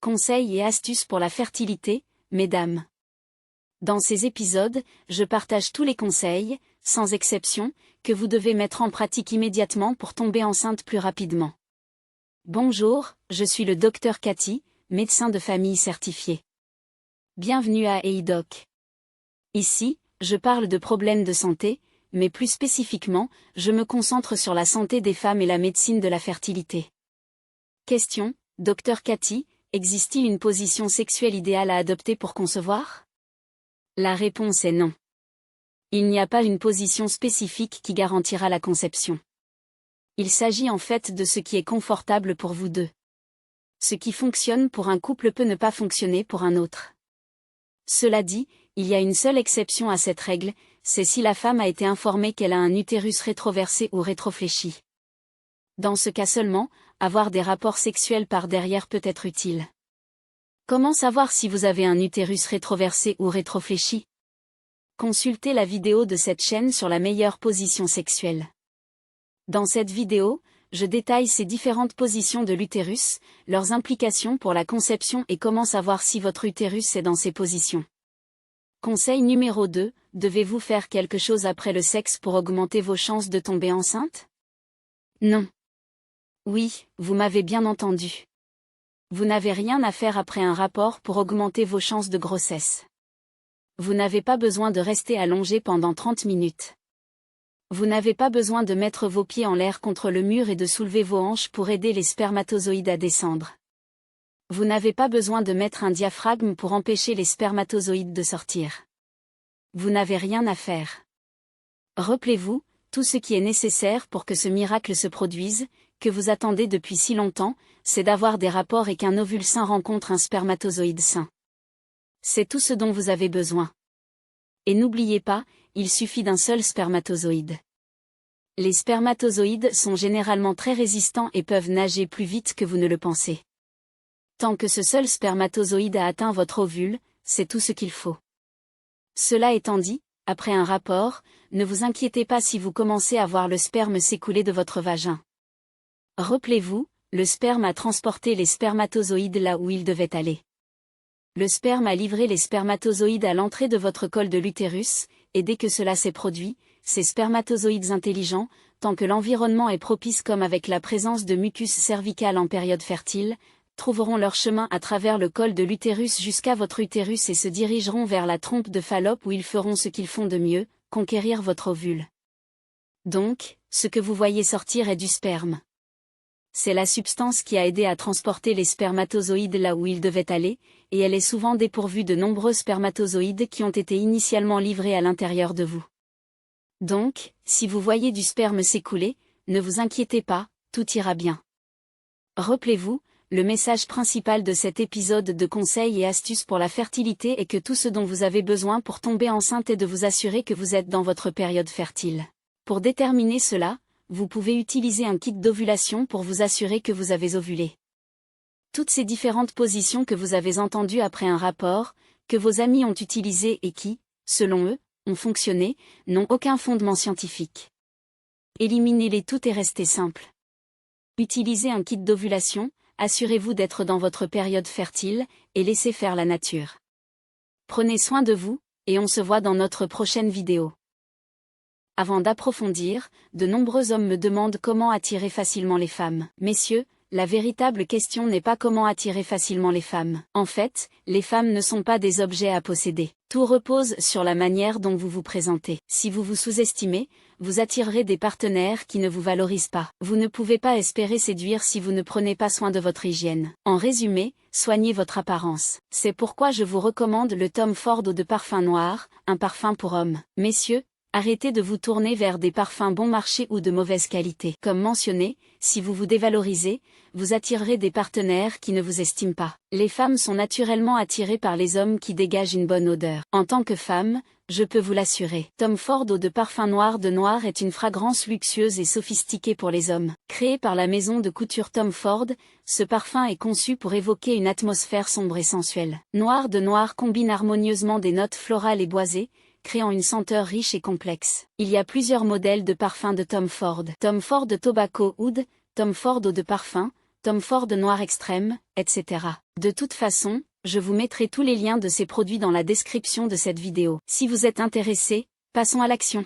Conseils et astuces pour la fertilité, mesdames. Dans ces épisodes, je partage tous les conseils, sans exception, que vous devez mettre en pratique immédiatement pour tomber enceinte plus rapidement. Bonjour, je suis le Dr Cathy, médecin de famille certifié. Bienvenue à EIDOC. Ici, je parle de problèmes de santé, mais plus spécifiquement, je me concentre sur la santé des femmes et la médecine de la fertilité. Question, Dr Cathy, existe-t-il une position sexuelle idéale à adopter pour concevoir? La réponse est non. Il n'y a pas une position spécifique qui garantira la conception. Il s'agit en fait de ce qui est confortable pour vous deux. Ce qui fonctionne pour un couple peut ne pas fonctionner pour un autre. Cela dit, il y a une seule exception à cette règle, c'est si la femme a été informée qu'elle a un utérus rétroversé ou rétrofléchi. Dans ce cas seulement, avoir des rapports sexuels par derrière peut être utile. Comment savoir si vous avez un utérus rétroversé ou rétrofléchi? Consultez la vidéo de cette chaîne sur la meilleure position sexuelle. Dans cette vidéo, je détaille ces différentes positions de l'utérus, leurs implications pour la conception et comment savoir si votre utérus est dans ces positions. Conseil numéro 2, devez-vous faire quelque chose après le sexe pour augmenter vos chances de tomber enceinte? Non. Oui, vous m'avez bien entendu. Vous n'avez rien à faire après un rapport pour augmenter vos chances de grossesse. Vous n'avez pas besoin de rester allongé pendant 30 minutes. Vous n'avez pas besoin de mettre vos pieds en l'air contre le mur et de soulever vos hanches pour aider les spermatozoïdes à descendre. Vous n'avez pas besoin de mettre un diaphragme pour empêcher les spermatozoïdes de sortir. Vous n'avez rien à faire. Rappelez-vous, tout ce qui est nécessaire pour que ce miracle se produise, que vous attendez depuis si longtemps, c'est d'avoir des rapports et qu'un ovule sain rencontre un spermatozoïde sain. C'est tout ce dont vous avez besoin. Et n'oubliez pas, il suffit d'un seul spermatozoïde. Les spermatozoïdes sont généralement très résistants et peuvent nager plus vite que vous ne le pensez. Tant que ce seul spermatozoïde a atteint votre ovule, c'est tout ce qu'il faut. Cela étant dit, après un rapport, ne vous inquiétez pas si vous commencez à voir le sperme s'écouler de votre vagin. Rappelez-vous, le sperme a transporté les spermatozoïdes là où ils devaient aller. Le sperme a livré les spermatozoïdes à l'entrée de votre col de l'utérus, et dès que cela s'est produit, ces spermatozoïdes intelligents, tant que l'environnement est propice comme avec la présence de mucus cervical en période fertile, trouveront leur chemin à travers le col de l'utérus jusqu'à votre utérus et se dirigeront vers la trompe de Fallope où ils feront ce qu'ils font de mieux, conquérir votre ovule. Donc, ce que vous voyez sortir est du sperme. C'est la substance qui a aidé à transporter les spermatozoïdes là où ils devaient aller, et elle est souvent dépourvue de nombreux spermatozoïdes qui ont été initialement livrés à l'intérieur de vous. Donc, si vous voyez du sperme s'écouler, ne vous inquiétez pas, tout ira bien. Rappelez-vous, le message principal de cet épisode de conseils et astuces pour la fertilité est que tout ce dont vous avez besoin pour tomber enceinte est de vous assurer que vous êtes dans votre période fertile. Pour déterminer cela, vous pouvez utiliser un kit d'ovulation pour vous assurer que vous avez ovulé. Toutes ces différentes positions que vous avez entendues après un rapport, que vos amis ont utilisées et qui, selon eux, ont fonctionné, n'ont aucun fondement scientifique. Éliminez-les toutes et restez simple. Utilisez un kit d'ovulation, assurez-vous d'être dans votre période fertile, et laissez faire la nature. Prenez soin de vous, et on se voit dans notre prochaine vidéo. Avant d'approfondir, de nombreux hommes me demandent comment attirer facilement les femmes. Messieurs, la véritable question n'est pas comment attirer facilement les femmes. En fait, les femmes ne sont pas des objets à posséder. Tout repose sur la manière dont vous vous présentez. Si vous vous sous-estimez, vous attirerez des partenaires qui ne vous valorisent pas. Vous ne pouvez pas espérer séduire si vous ne prenez pas soin de votre hygiène. En résumé, soignez votre apparence. C'est pourquoi je vous recommande le Tom Ford Eau de Parfum Noir, un parfum pour hommes. Messieurs, arrêtez de vous tourner vers des parfums bon marché ou de mauvaise qualité. Comme mentionné, si vous vous dévalorisez, vous attirerez des partenaires qui ne vous estiment pas. Les femmes sont naturellement attirées par les hommes qui dégagent une bonne odeur. En tant que femme, je peux vous l'assurer. Tom Ford Eau de Parfum Noir de Noir est une fragrance luxueuse et sophistiquée pour les hommes. Créé par la maison de couture Tom Ford, ce parfum est conçu pour évoquer une atmosphère sombre et sensuelle. Noir de Noir combine harmonieusement des notes florales et boisées, créant une senteur riche et complexe. Il y a plusieurs modèles de parfums de Tom Ford. Tom Ford Tobacco Oud, Tom Ford Eau de Parfum, Tom Ford Noir Extrême, etc. De toute façon, je vous mettrai tous les liens de ces produits dans la description de cette vidéo. Si vous êtes intéressé, passons à l'action.